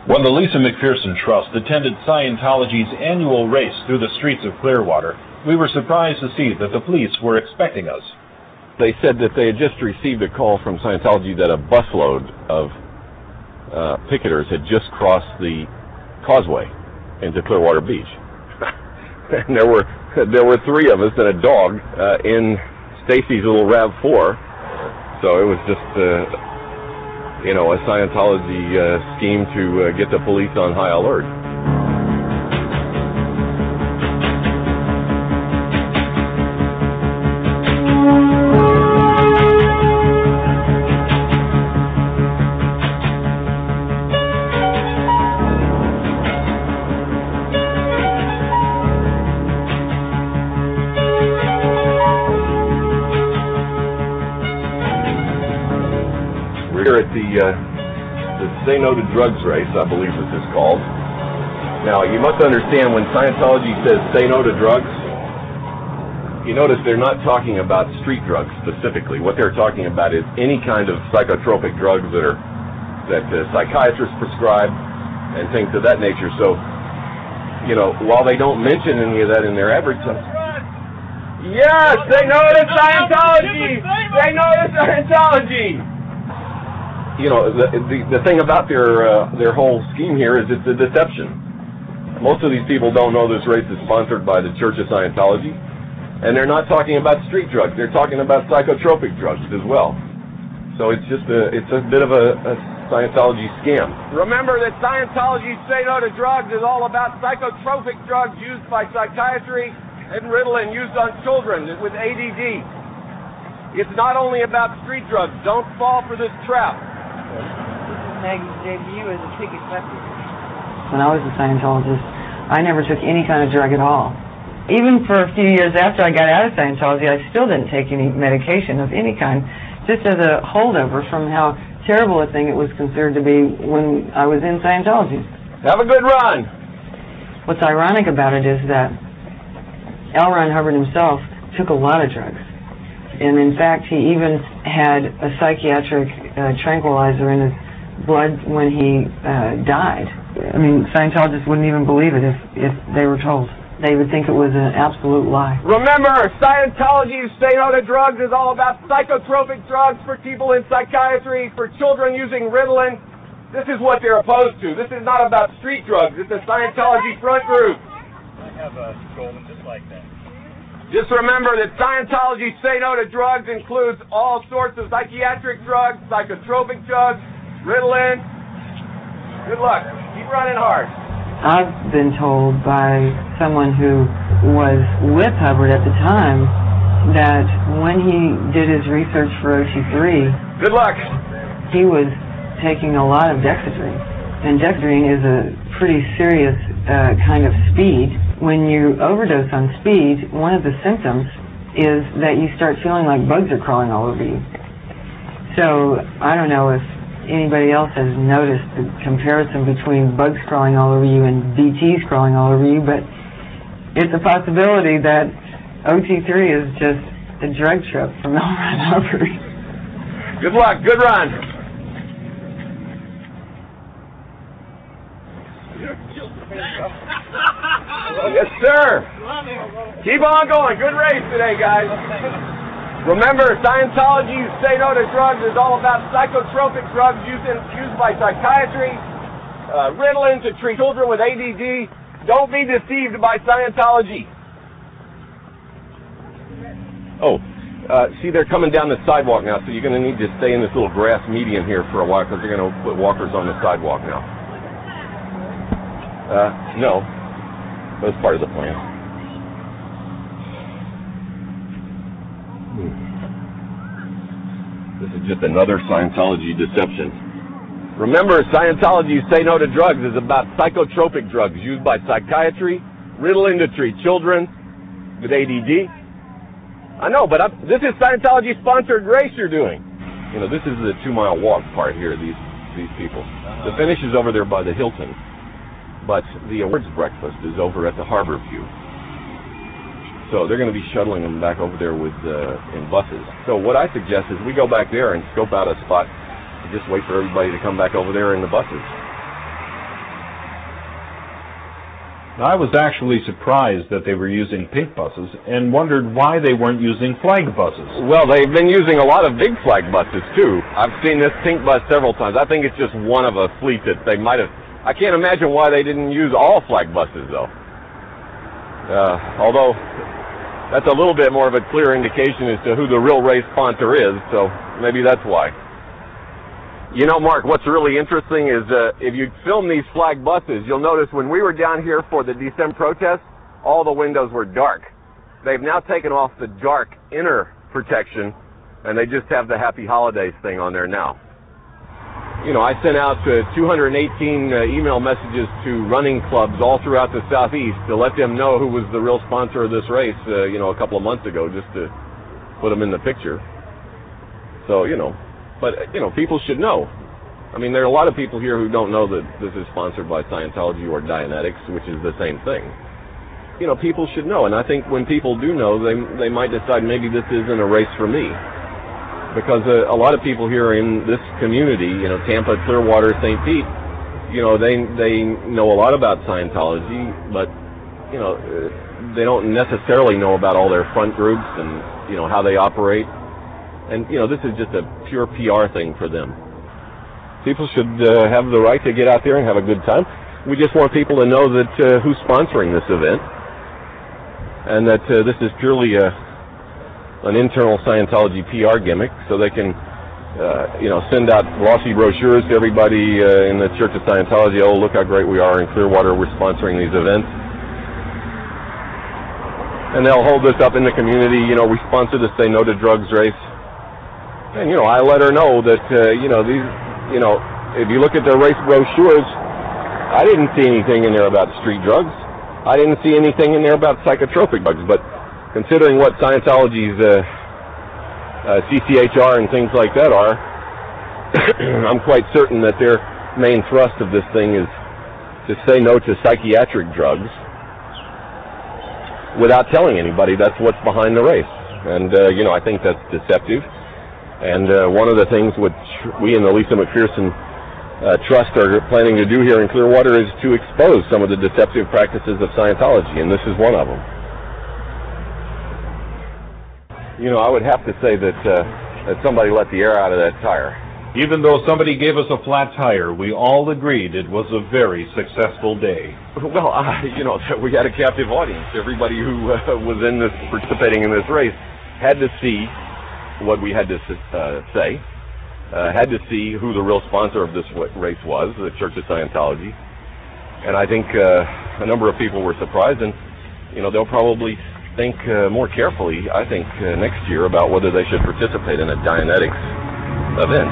When the Lisa McPherson Trust attended Scientology's annual race through the streets of Clearwater, we were surprised to see that the police were expecting us. They said that they had just received a call from Scientology that a busload of picketers had just crossed the causeway into Clearwater Beach. And there were 3 of us and a dog in Stacy's little RAV4. So it was just a Scientology scheme to get the police on high alert. We're here at the Say No to Drugs race, I believe this is called. Now, you must understand when Scientology says say no to drugs, you notice they're not talking about street drugs specifically. What they're talking about is any kind of psychotropic drugs that psychiatrists prescribe and things of that nature. So, while they don't mention any of that in their advertising, yes, say no to Scientology! Say no to Scientology! The thing about their whole scheme here is it's a deception. Most of these people don't know this race is sponsored by the Church of Scientology, and they're not talking about street drugs. They're talking about psychotropic drugs as well. So it's a bit of a Scientology scam. Remember that Scientology's Say No to Drugs is all about psychotropic drugs used by psychiatry and Ritalin used on children with ADD. It's not only about street drugs. Don't fall for this trap. Maggie's debut as a ticket collector. When I was a Scientologist, I never took any kind of drug at all. Even for a few years after I got out of Scientology, I still didn't take any medication of any kind, just as a holdover from how terrible a thing it was considered to be when I was in Scientology. Have a good run! What's ironic about it is that L. Ron Hubbard himself took a lot of drugs. And in fact, he even had a psychiatric tranquilizer in his blood when he died. I mean, Scientologists wouldn't even believe it if they were told. They would think it was an absolute lie. Remember, Scientology's Say No to Drugs is all about psychotropic drugs for people in psychiatry, for children using Ritalin. This is what they're opposed to. This is not about street drugs. It's a Scientology front group. I have a golden just like that. Just remember that Scientology's Say No to Drugs includes all sorts of psychiatric drugs, psychotropic drugs, Ritalin. Good luck. Keep running hard. I've been told by someone who was with Hubbard at the time that when he did his research for OT3, good luck. He was taking a lot of dexedrine. And dexedrine is a pretty serious kind of speed. When you overdose on speed, one of the symptoms is that you start feeling like bugs are crawling all over you. So I don't know if anybody else has noticed the comparison between bugs crawling all over you and DTs crawling all over you, but it's a possibility that OT3 is just a drug trip from L. Ron Hubbard. Good luck. Good run. Yes, sir. Keep on going. Good race today, guys. Remember, Scientology's Say No to Drugs is all about psychotropic drugs used by psychiatry, Ritalin to treat children with ADD. Don't be deceived by Scientology. Oh, see, they're coming down the sidewalk now, so you're going to need to stay in this little grass median here for a while because they're going to put walkers on the sidewalk now. No. That was part of the plan. This is just another Scientology deception. Remember, Scientology's Say No to Drugs is about psychotropic drugs used by psychiatry, Ritalin to treat children with ADD. I know, but this is Scientology-sponsored race you're doing. This is the 2-mile walk part here, these people. The finish is over there by the Hilton. But the awards breakfast is over at the Harbor View. So they're going to be shuttling them back over there in buses. So what I suggest is we go back there and scope out a spot and just wait for everybody to come back over there in the buses. I was actually surprised that they were using pink buses and wondered why they weren't using flag buses. Well, they've been using a lot of big flag buses, too. I've seen this pink bus several times. I think it's just one of a fleet that they might have... I can't imagine why they didn't use all flag buses, though. Although, that's a little bit more of a clear indication as to who the real race sponsor is, so maybe that's why. You know, Mark, what's really interesting is if you film these flag buses, you'll notice when we were down here for the December protest, all the windows were dark. They've now taken off the dark inner protection, and they just have the Happy Holidays thing on there now. You know, I sent out 218 email messages to running clubs all throughout the Southeast to let them know who was the real sponsor of this race, you know, a couple of months ago, just to put them in the picture. So, you know. But, you know, people should know. I mean, there are a lot of people here who don't know that this is sponsored by Scientology or Dianetics, which is the same thing. You know, people should know. And I think when people do know, they might decide maybe this isn't a race for me. Because a lot of people here in this community, you know, Tampa, Clearwater, St. Pete, you know, they know a lot about Scientology, but, you know, they don't necessarily know about all their front groups and, you know, how they operate. And, you know, this is just a pure PR thing for them. People should have the right to get out there and have a good time. We just want people to know that who's sponsoring this event, and that this is purely an internal Scientology PR gimmick, so they can, you know, send out glossy brochures to everybody in the Church of Scientology. Oh, look how great we are in Clearwater. We're sponsoring these events. And they'll hold this up in the community. You know, we sponsor the Say No to Drugs race. And, you know, I let her know that, you know, these, you know, if you look at the race brochures, I didn't see anything in there about street drugs. I didn't see anything in there about psychotropic drugs. But considering what Scientology's CCHR and things like that are, I'm quite certain that their main thrust of this thing is to say no to psychiatric drugs without telling anybody that's what's behind the race. And, you know, I think that's deceptive. And one of the things which we in the Lisa McPherson Trust are planning to do here in Clearwater is to expose some of the deceptive practices of Scientology, and this is one of them. You know, I would have to say that somebody let the air out of that tire. Even though somebody gave us a flat tire, we all agreed it was a very successful day. Well, you know, we had a captive audience. Everybody who was in this, participating in this race, had to see what we had to say, had to see who the real sponsor of this race was, the Church of Scientology. And I think a number of people were surprised, and, you know, they'll probably think more carefully, I think, next year about whether they should participate in a Dianetics event.